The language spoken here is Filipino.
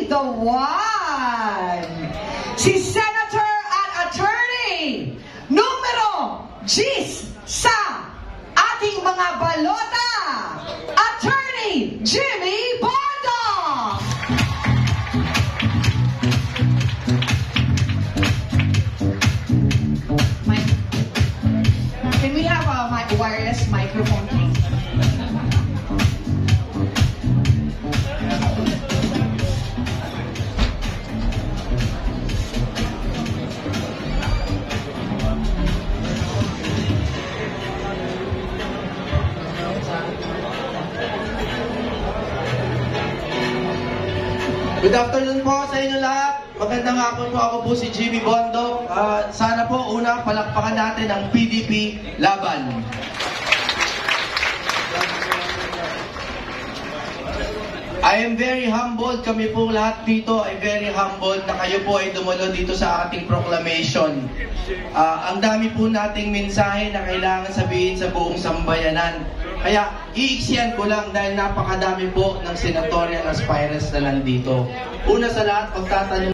the one, si Senator at Attorney numero 10 sa ating mga balota, Attorney Jimmy Bondo! Can we have a wireless microphone, please? Good afternoon po sa inyo lahat. Magandang hapon po. Ako po si Jimmy Bondo. Sana po una palakpakan natin ang PDP laban. I am very humbled. Kami po lahat dito ay very humbled na kayo po ay dumalo dito sa ating proclamation. Ang dami po nating mensahe na kailangan sabihin sa buong sambayanan. Kaya iiksiyan ko lang dahil napakadami po ng senatorial aspirants na nandito. Una sa lahat, pagtatanong